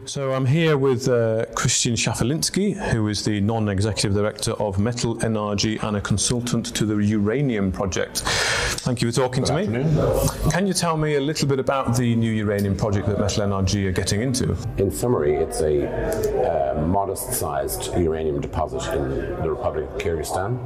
So I'm here with Christian Schaffalitzky, who is the non-executive director of MetalNRG and a consultant to the uranium project. Thank you for talking to me. Can you tell me a little bit about the new uranium project that MetalNRG are getting into? In summary, it's a modest-sized uranium deposit in the Republic of Kyrgyzstan.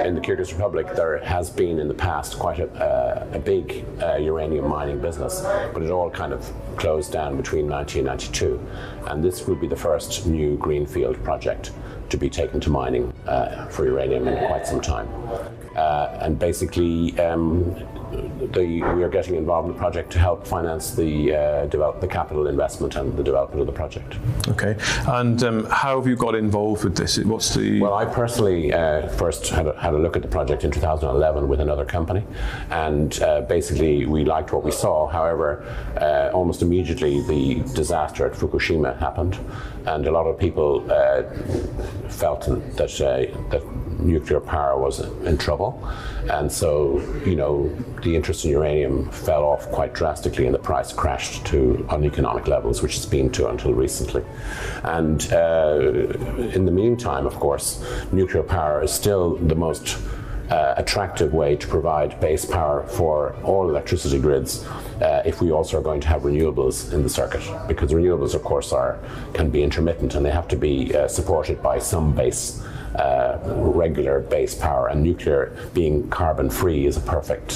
In the Kyrgyz Republic, there has been in the past quite a big uranium mining business, but it all kind of closed down between 1992. And this will be the first new greenfield project to be taken to mining for uranium in quite some time. And basically, we are getting involved in the project to help finance the capital investment and the development of the project. Okay, and how have you got involved with this? What's the? Well, I personally first had a look at the project in 2011 with another company, and basically we liked what we saw. However, almost immediately the disaster at Fukushima happened, and a lot of people felt that nuclear power was in trouble, and so the interest in uranium fell off quite drastically, and the price crashed to uneconomic levels, which it's been to until recently. And in the meantime, of course, nuclear power is still the most attractive way to provide base power for all electricity grids if we also are going to have renewables in the circuit, because renewables, of course, can be intermittent and they have to be supported by some regular base power, and nuclear being carbon free is a perfect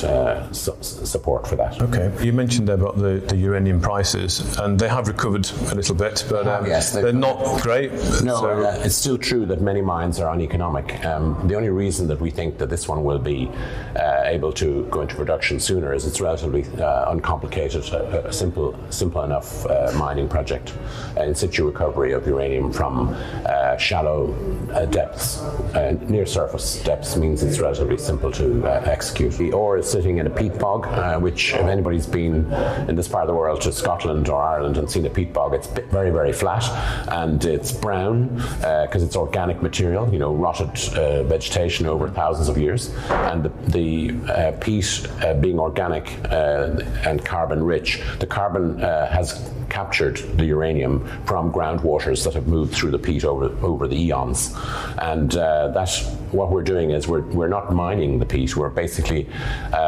support for that. Okay, you mentioned about the uranium prices, and they have recovered a little bit, but yes, they're not great. No, it's still true that many mines are uneconomic. The only reason that we think that this one will be able to go into production sooner is it's relatively uncomplicated, a simple enough mining project. In situ recovery of uranium from shallow depths. Near surface depths means it's relatively simple to execute. The ore is sitting in a peat bog, which if anybody's been in this part of the world to Scotland or Ireland and seen a peat bog, it's very, very flat, and it's brown because it's organic material, rotted vegetation over thousands of years, and the peat being organic and carbon rich, the carbon has captured the uranium from groundwaters that have moved through the peat over the eons. And that's what we're doing is we're not mining the peat, we're basically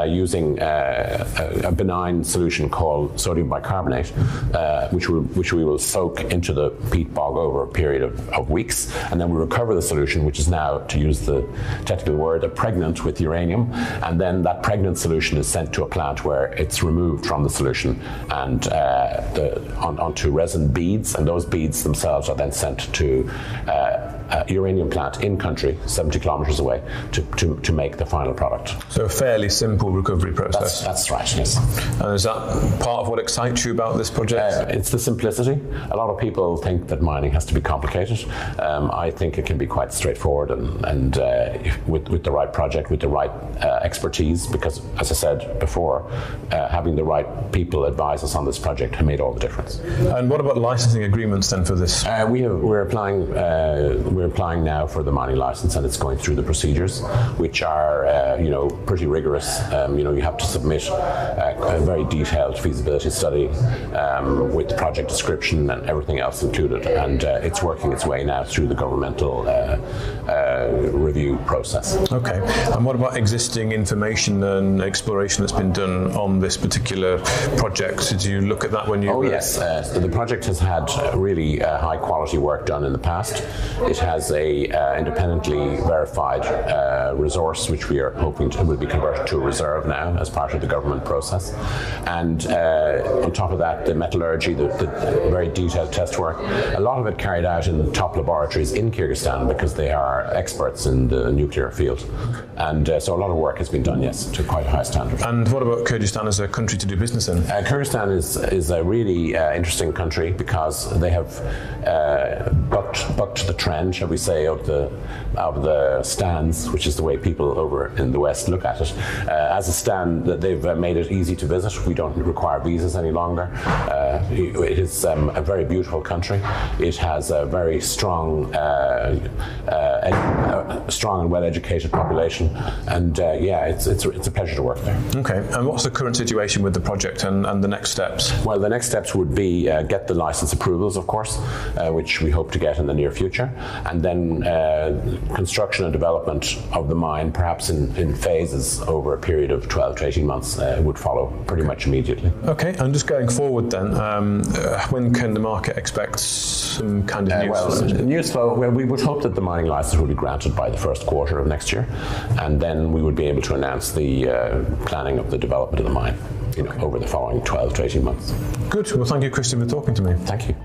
using a benign solution called sodium bicarbonate, which we will soak into the peat bog over a period of weeks, and then we recover the solution, which is now, to use the technical word, pregnant with uranium, and then that pregnant solution is sent to a plant where it's removed from the solution and onto resin beads, and those beads themselves are then sent to a uranium plant in country, 70 kilometers away, to make the final product. So a fairly simple recovery process. That's right, yes. And is that part of what excites you about this project? It's the simplicity. A lot of people think that mining has to be complicated. I think it can be quite straightforward, and with the right project, with the right expertise, because as I said before, having the right people advise us on this project have made all the difference. And what about licensing agreements then for this? We're applying now for the mining license, and it's going through the procedures, which are pretty rigorous. You have to submit a very detailed feasibility study with the project description and everything else included, and it's working its way now through the governmental review process. Okay, and what about existing information and exploration that's been done on this particular project? Did you look at that when you? Oh yes, the project has had really high quality work done in the past. It has a independently verified resource, which we are hoping will be converted to a reserve now as part of the government process. And on top of that, the metallurgy, the very detailed test work, a lot of it carried out in top laboratories in Kyrgyzstan because they are experts in the nuclear field. And so a lot of work has been done, yes, to quite a high standard. And what about Kyrgyzstan as a country to do business in? Kyrgyzstan is a really interesting country because they have bucked the trend, shall we say, of the the stands, which is the way people over in the West look at it, as a stand that they've made it easy to visit. We don't require visas any longer. It is a very beautiful country. It has a very strong and well-educated population, and it's a pleasure to work there. Okay, and what's the current situation with the project and the next steps? Well, the next steps would be get the license approvals, of course, which we hope to get in the near future, and then construction and development of the mine, perhaps in phases over a period of 12 to 18 months, would follow pretty much immediately. Okay, and just going forward then, when can the market expect some kind of news? News flow, well, we would hope that the mining license will be granted by the first quarter of next year, and then we would be able to announce the planning of the development of the mine over the following 12 to 18 months. Good. Well, thank you, Christian, for talking to me. Thank you.